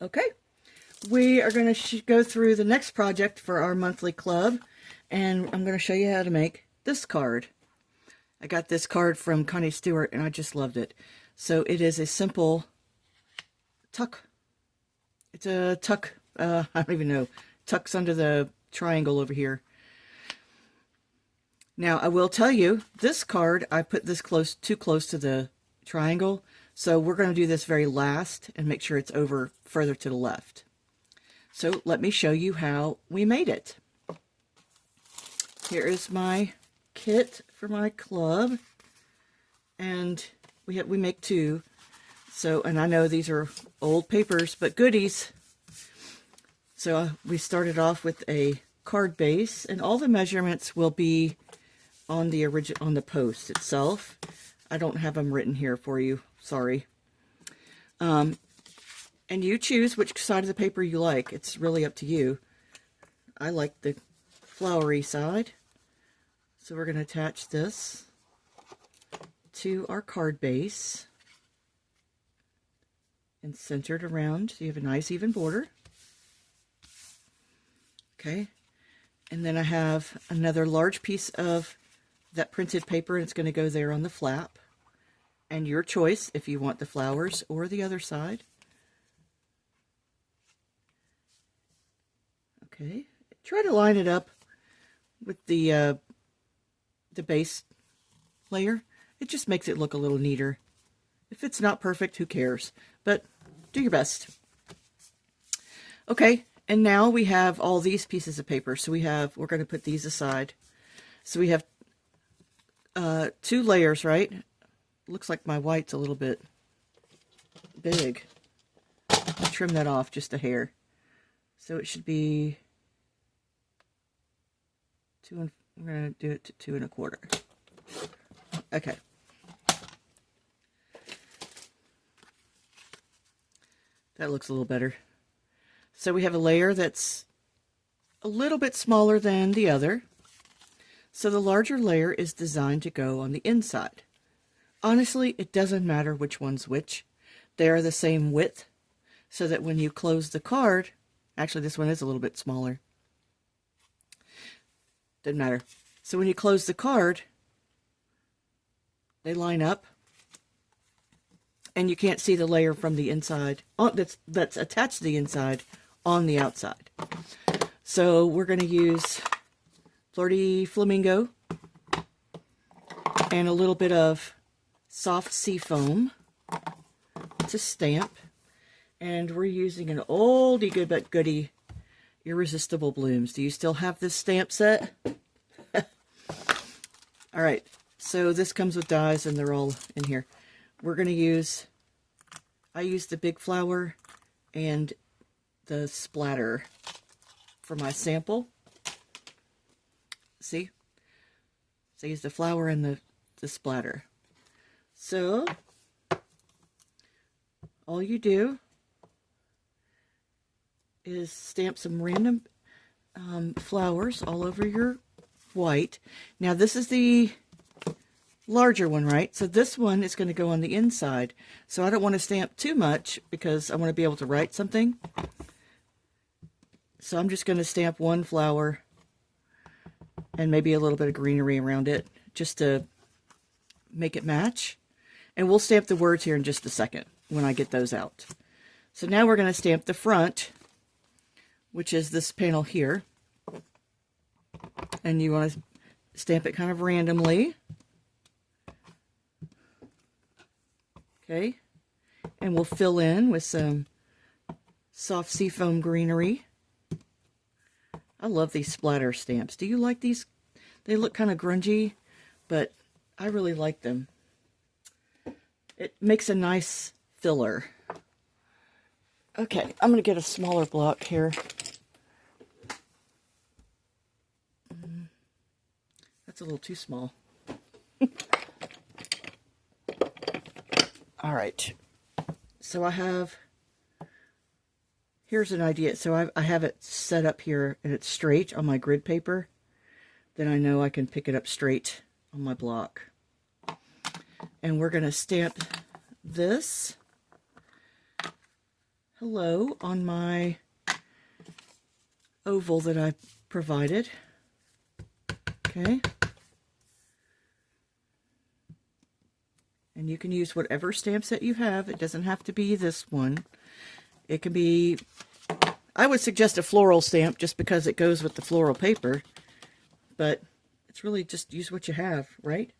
Okay, we are going to go through the next project for our monthly club, and I'm going to show you how to make this card. I got this card from Connie Stewart, and I just loved it. So it is a simple tuck. It's a tuck, I don't even know, tucks under the triangle over here. Now, I will tell you, this card, I put this too close to the triangle, so we're going to do this very last and make sure it's over further to the left. So let me show you how we made it. Here is my kit for my club, and we make two. So, and I know these are old papers, but goodies. So we started off with a card base, and all the measurements will be on the on the post itself. I don't have them written here for you, sorry. And you choose which side of the paper you like. It's really up to you. I like the flowery side. So we're going to attach this to our card base and center it around so you have a nice even border. Okay, and then I have another large piece of that printed paper, and it's going to go there on the flap. And your choice if you want the flowers or the other side. Okay, try to line it up with the base layer. It just makes it look a little neater. If it's not perfect, who cares? But do your best. Okay, and now we have all these pieces of paper. So we're going to put these aside. So we have two layers, right? Looks like my white's a little bit big. I'll trim that off just a hair. So it should be we're going to do it to 2 1/4. Okay. That looks a little better. So we have a layer that's a little bit smaller than the other. So the larger layer is designed to go on the inside. Honestly, it doesn't matter which one's which. They are the same width, so that when you close the card, actually this one is a little bit smaller. Doesn't matter. So when you close the card, they line up, and you can't see the layer from the inside that's attached to the inside on the outside. So we're going to use Flirty Flamingo and a little bit of soft sea foam to stamp, and we're using an oldie good but goodie Irresistible Blooms. Do you still have this stamp set? All right, so this comes with dies, and they're all in here. We're going to use, I used the big flower and the splatter for my sample. See? So I used the flower and the splatter. So, all you do is stamp some random flowers all over your white. Now this is the larger one, right? So this one is going to go on the inside. So I don't want to stamp too much because I want to be able to write something. So I'm just going to stamp one flower and maybe a little bit of greenery around it just to make it match. And we'll stamp the words here in just a second when I get those out. So now we're going to stamp the front, which is this panel here. And you want to stamp it kind of randomly. Okay. And we'll fill in with some soft seafoam greenery. I love these splatter stamps. Do you like these? They look kind of grungy, but I really like them. It makes a nice filler. Okay, I'm going to get a smaller block here. That's a little too small. All right. So here's an idea. So I have it set up here and it's straight on my grid paper. Then I know I can pick it up straight on my block. And we're going to stamp this hello on my oval that I provided. Okay. And you can use whatever stamp set you have. It doesn't have to be this one. It can be, I would suggest a floral stamp just because it goes with the floral paper. But it's really just use what you have, right?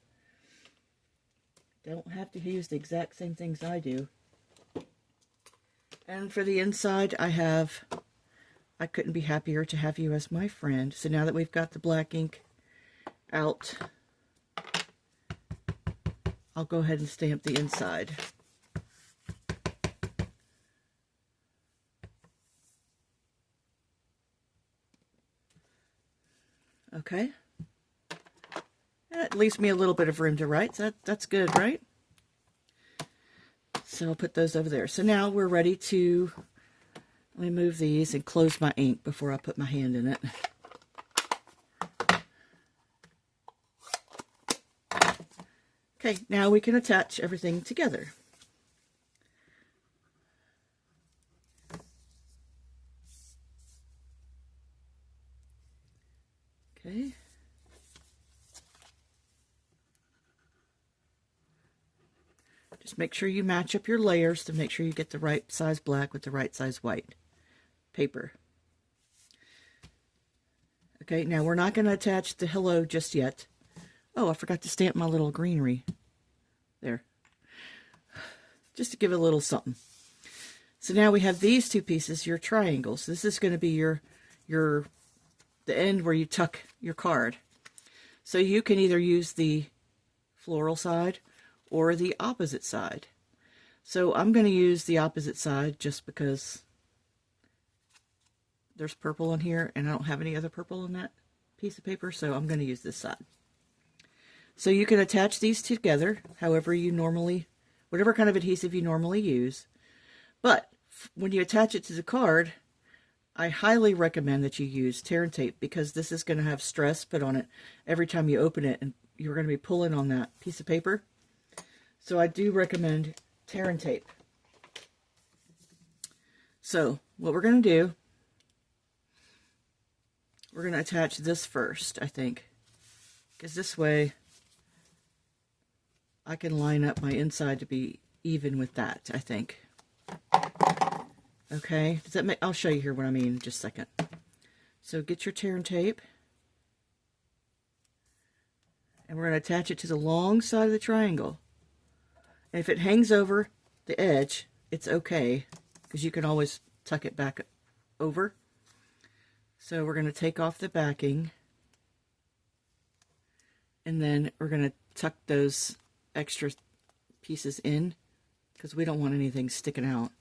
Don't have to use the exact same things I do. And for the inside, I couldn't be happier to have you as my friend. So now that we've got the black ink out, I'll go ahead and stamp the inside. Okay. That leaves me a little bit of room to write. So that's good, right? So I'll put those over there. So now we're ready to, let me move these and close my ink before I put my hand in it. Okay, now we can attach everything together. Okay. Just make sure you match up your layers to make sure you get the right size black with the right size white paper. Okay, now we're not going to attach the hello just yet. Oh, I forgot to stamp my little greenery there. Just to give it a little something. So now we have these two pieces, your triangles. This is going to be the end where you tuck your card. So you can either use the floral side or the opposite side. So I'm going to use the opposite side just because there's purple on here and I don't have any other purple on that piece of paper, so I'm going to use this side. So you can attach these together however you normally, whatever kind of adhesive you normally use. But when you attach it to the card, I highly recommend that you use tear and tape because this is going to have stress put on it every time you open it and you're going to be pulling on that piece of paper. So I do recommend tear and tape. So what we're going to do, we're going to attach this first, I think, because this way I can line up my inside to be even with that, I think. Okay, does that make, I'll show you here what I mean in just a second. So get your tear and tape. And we're going to attach it to the long side of the triangle. And if it hangs over the edge, it's okay, because you can always tuck it back over. So we're going to take off the backing. And then we're going to tuck those extra pieces in because we don't want anything sticking out.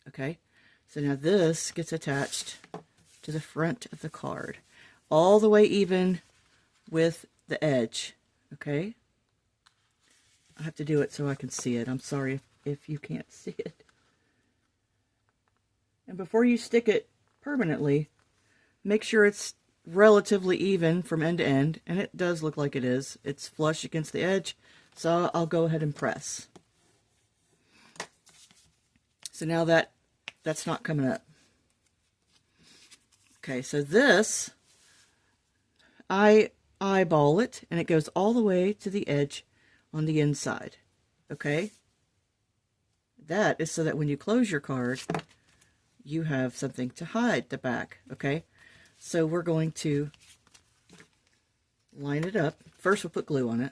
Okay, so now this gets attached to the front of the card, all the way even with the edge. Okay, I have to do it so I can see it. I'm sorry if you can't see it. And before you stick it permanently, make sure it's relatively even from end to end, and it does look like it is. It's flush against the edge, so I'll go ahead and press. So now that's not coming up. Okay, so this, I eyeball it, and it goes all the way to the edge on the inside. Okay? That is so that when you close your card, you have something to hide the back. Okay? So we're going to line it up. First, we'll put glue on it.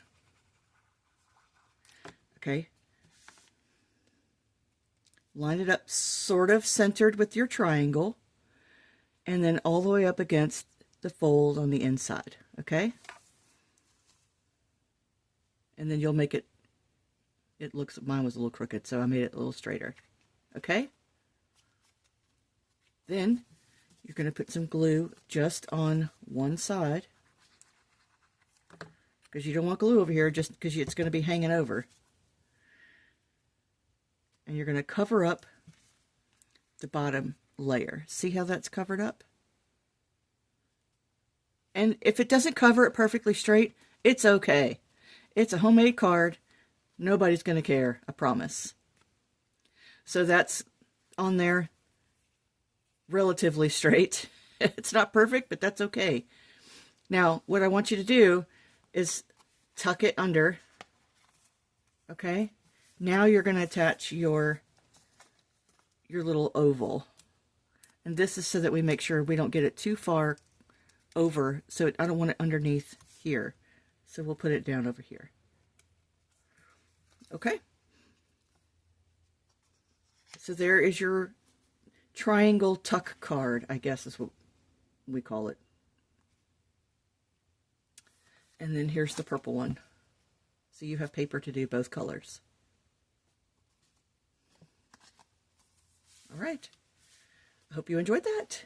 Okay? Line it up sort of centered with your triangle, and then all the way up against the fold on the inside, okay? And then you'll make it, mine was a little crooked, so I made it a little straighter, okay? Then you're going to put some glue just on one side, because you don't want glue over here just because it's going to be hanging over. And you're going to cover up the bottom layer. See how that's covered up? And if it doesn't cover it perfectly straight, it's okay. It's a homemade card. Nobody's going to care, I promise. So that's on there relatively straight. It's not perfect, but that's okay. Now, what I want you to do is tuck it under. Okay? Now you're going to attach your little oval. And this is so that we make sure we don't get it too far over. So I don't want it underneath here. So we'll put it down over here. Okay? So there is your triangle tuck card, I guess is what we call it. And then here's the purple one. So you have paper to do both colors. All right. I hope you enjoyed that.